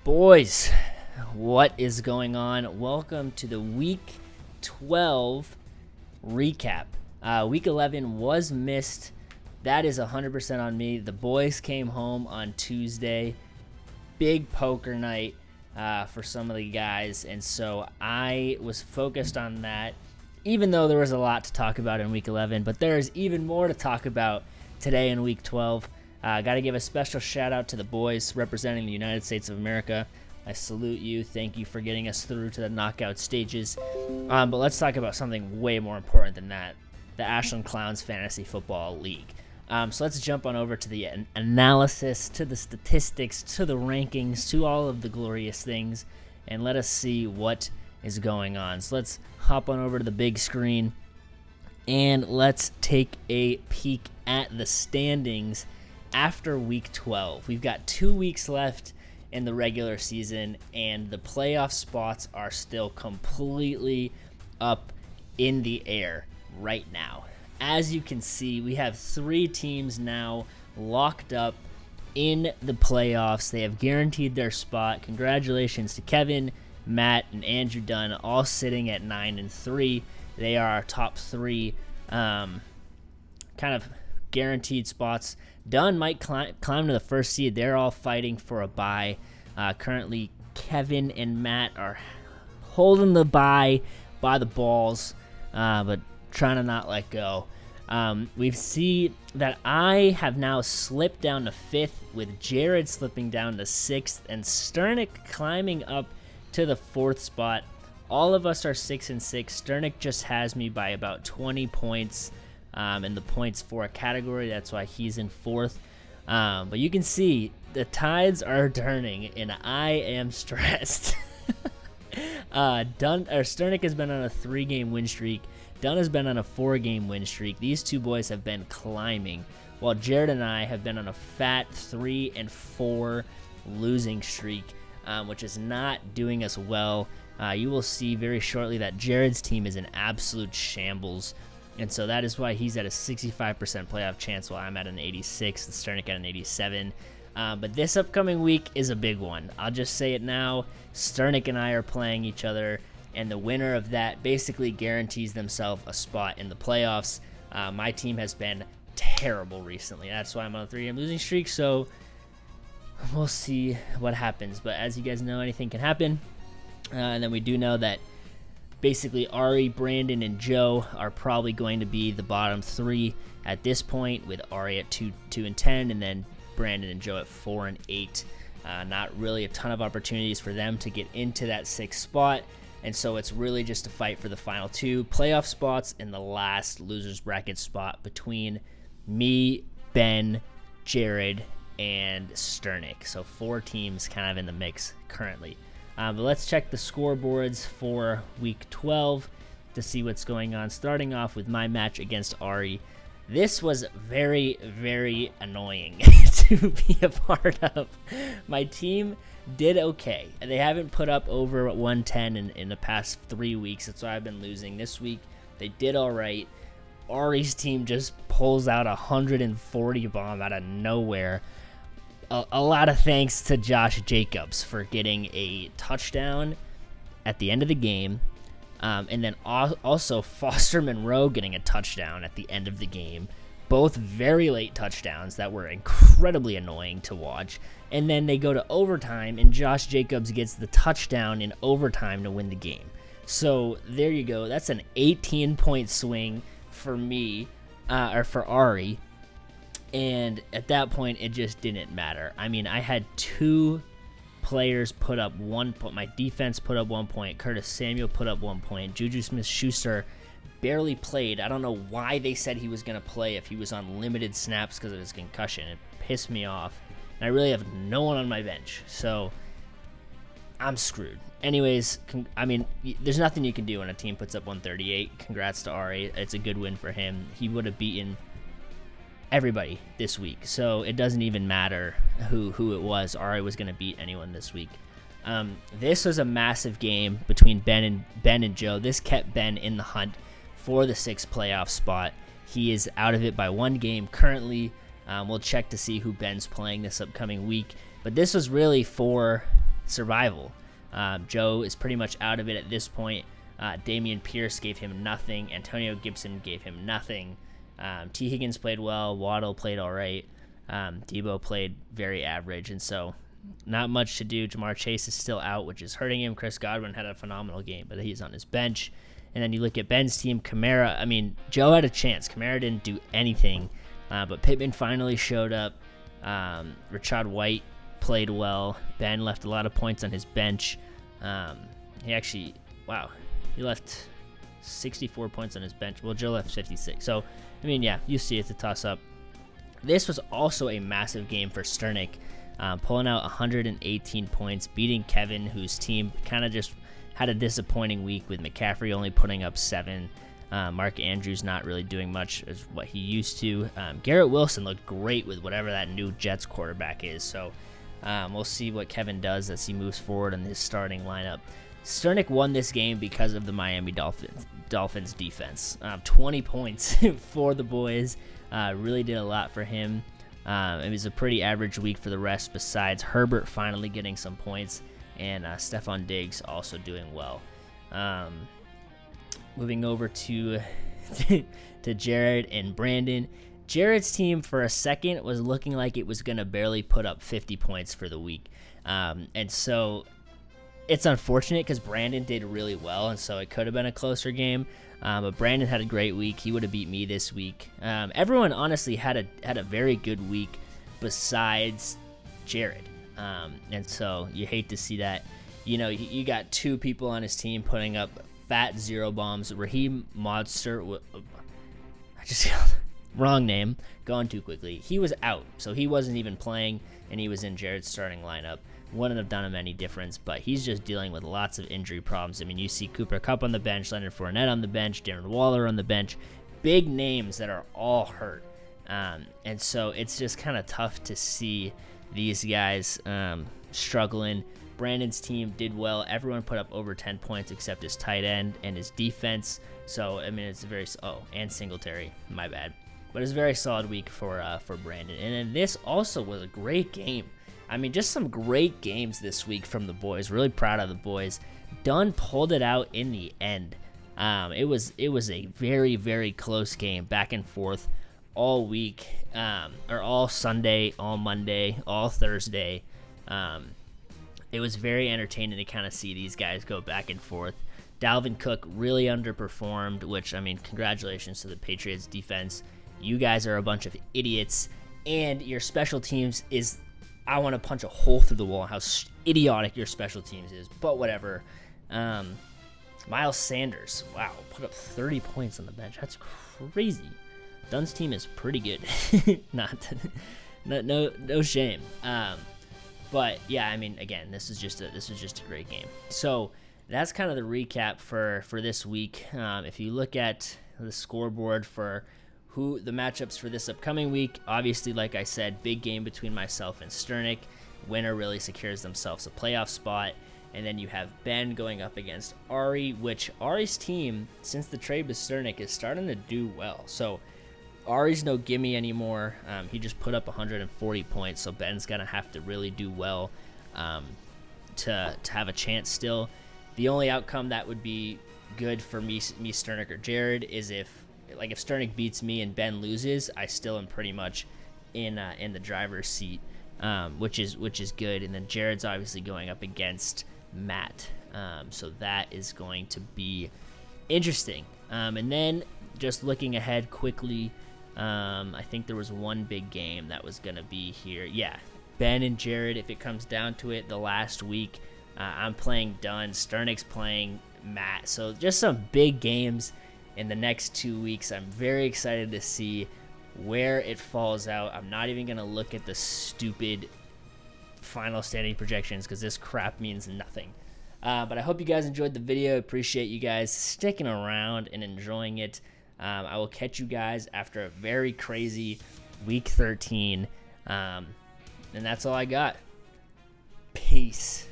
Boys, what is going on? Welcome to the Week 12 recap. Week 11 was missed. That is 100% on me. The boys came home on Tuesday. Big poker night for some of the guys, and so I was focused on that, even though there was a lot to talk about in Week 11, but there is even more to talk about today in Week 12. Got to give a special shout out to the boys representing the United States of America. I salute you. Thank you for getting us through to the knockout stages. But let's talk about something way more important than that, the Ashland Clowns Fantasy Football League. So let's jump on over to the analysis, to the statistics, to the rankings, to all of the glorious things, and let us see what is going on. So let's hop on over to the big screen, and let's take a peek at the standings after Week 12. We've got 2 weeks left in the regular season, and the playoff spots are still completely up in the air right now. As you can see, we have 3 teams now locked up in the playoffs. They have guaranteed their spot. Congratulations to Kevin, Matt, and Andrew Dunn, all sitting at 9-3. They are our top 3 kind of guaranteed spots. Dunn might climb to the first seed. They're all fighting for a bye. Currently, Kevin and Matt are holding the bye by the balls, but trying to not let go. We see that I have now slipped down to 5th, with Jared slipping down to 6th, and Sternick climbing up to the 4th spot. All of us are 6-6. Sternick just has me by about 20 points in the points for a category. That's why he's in 4th. But you can see the tides are turning, and I am stressed. Sternick has been on a 3-game win streak. Dunn has been on a 4-game win streak. These two boys have been climbing, while Jared and I have been on a fat 3-4 losing streak, which is not doing us well. You will see very shortly that Jared's team is in absolute shambles, and so that is why he's at a 65% playoff chance, while I'm at an 86, and Sternick at an 87. But this upcoming week is a big one. I'll just say it now. Sternick and I are playing each other, and the winner of that basically guarantees themselves a spot in the playoffs. My team has been terrible recently. That's why I'm on a 3-game losing streak, so we'll see what happens. But as you guys know, anything can happen. And then we do know that basically Ari, Brandon, and Joe are probably going to be the bottom 3 at this point, with Ari at 2-10, and then Brandon and Joe at 4-8. Not really a ton of opportunities for them to get into that 6th spot. And so it's really just a fight for the final 2 playoff spots and the last loser's bracket spot between me, Ben, Jared, and Sternick. So 4 teams kind of in the mix currently. But let's check the scoreboards for Week 12 to see what's going on. Starting off with my match against Ari. This was very, very annoying to be a part of. My team did okay. They haven't put up over 110 in the past 3 weeks. That's why I've been losing. This week, they did all right. Ari's team just pulls out a 140 bomb out of nowhere. A lot of thanks to Josh Jacobs for getting a touchdown at the end of the game. And then also Foster Monroe getting a touchdown at the end of the game. Both very late touchdowns that were incredibly annoying to watch. And then they go to overtime, and Josh Jacobs gets the touchdown in overtime to win the game. So there you go. That's an 18-point swing for me, or for Ari. And at that point, it just didn't matter. I mean, I had 2 players put up 1 point. My defense put up 1 point. Curtis Samuel put up 1 point. Juju Smith-Schuster barely played. I don't know why they said he was going to play if he was on limited snaps because of his concussion. It pissed me off. And I really have no one on my bench. So I'm screwed. Anyways, I mean, there's nothing you can do when a team puts up 138. Congrats to Ari. It's a good win for him. He would have beaten everybody this week, so it doesn't even matter who it was. Ari was going to beat anyone this week. This was a massive game between Ben and Joe. This kept Ben in the hunt for the 6th playoff spot. He is out of it by 1 game currently. We'll check to see who Ben's playing this upcoming week, but this was really for survival. Joe is pretty much out of it at this point. Damian Pierce gave him nothing. Antonio Gibson gave him nothing. T. Higgins played well. Waddle played all right. Debo played very average, and so not much to do. Jamar Chase is still out, which is hurting him. Chris Godwin had a phenomenal game, but he's on his bench. And then you look at Ben's team, Kamara. I mean, Joe had a chance. Kamara didn't do anything, but Pittman finally showed up. Rashad White played well. Ben left a lot of points on his bench. He left 64 points on his bench. Well, Joe left 56. So, I mean, yeah, you see it's a toss-up. This was also a massive game for Sternick, pulling out 118 points, beating Kevin, whose team kind of just had a disappointing week with McCaffrey only putting up 7. Mark Andrews not really doing much as what he used to. Garrett Wilson looked great with whatever that new Jets quarterback is. So we'll see what Kevin does as he moves forward in his starting lineup. Sternick won this game because of the Miami Dolphins defense. 20 points for the boys. Really did a lot for him. It was a pretty average week for the rest besides Herbert finally getting some points and Stephon Diggs also doing well. Moving over to Jared and Brandon. Jared's team for a second was looking like it was going to barely put up 50 points for the week. And so it's unfortunate because Brandon did really well, and so it could have been a closer game. But Brandon had a great week. He would have beat me this week. Everyone honestly had a very good week besides Jared. And so you hate to see that. You know, you got 2 people on his team putting up fat 0 bombs. Raheem Modster, wrong name, gone too quickly. He was out, so he wasn't even playing, and he was in Jared's starting lineup. Wouldn't have done him any difference, but he's just dealing with lots of injury problems. I mean, you see Cooper Kupp on the bench, Leonard Fournette on the bench, Darren Waller on the bench, big names that are all hurt. And so it's just kind of tough to see these guys struggling. Brandon's team did well. Everyone put up over 10 points except his tight end and his defense. So, I mean, it's a very... and Singletary. My bad. But it's a very solid week for Brandon. And then this also was a great game. I mean, just some great games this week from the boys. Really proud of the boys. Dunn pulled it out in the end. It was a very, very close game, back and forth all week, or all Sunday, all Monday, all Thursday. It was very entertaining to kind of see these guys go back and forth. Dalvin Cook really underperformed, which, I mean, congratulations to the Patriots defense. You guys are a bunch of idiots, and your special teams is... I want to punch a hole through the wall how idiotic your special teams is, but whatever. Miles Sanders, wow, put up 30 points on the bench. That's crazy. Dunn's team is pretty good. No shame. But yeah, I mean, again, this is just a great game. So that's kind of the recap for this week. If you look at the scoreboard for who the matchups for this upcoming week, obviously, like I said, big game between myself and Sternick. Winner really secures themselves a playoff spot. And then you have Ben going up against Ari, which Ari's team, since the trade with Sternick, is starting to do well. So Ari's no gimme anymore. He just put up 140 points, so Ben's going to have to really do well to have a chance still. The only outcome that would be good for me, Sternick, or Jared is if Sternick beats me and Ben loses, I still am pretty much in the driver's seat, which is good. And then Jared's obviously going up against Matt, so that is going to be interesting. And then just looking ahead quickly, I think there was one big game that was going to be here. Yeah, Ben and Jared, if it comes down to it, the last week, I'm playing Dunn, Sternick's playing Matt. So just some big games in the next 2 weeks. I'm very excited to see where it falls out. I'm not even going to look at the stupid final standing projections because this crap means nothing. But I hope you guys enjoyed the video. Appreciate you guys sticking around and enjoying it. I will catch you guys after a very crazy week 13. And that's all I got. Peace.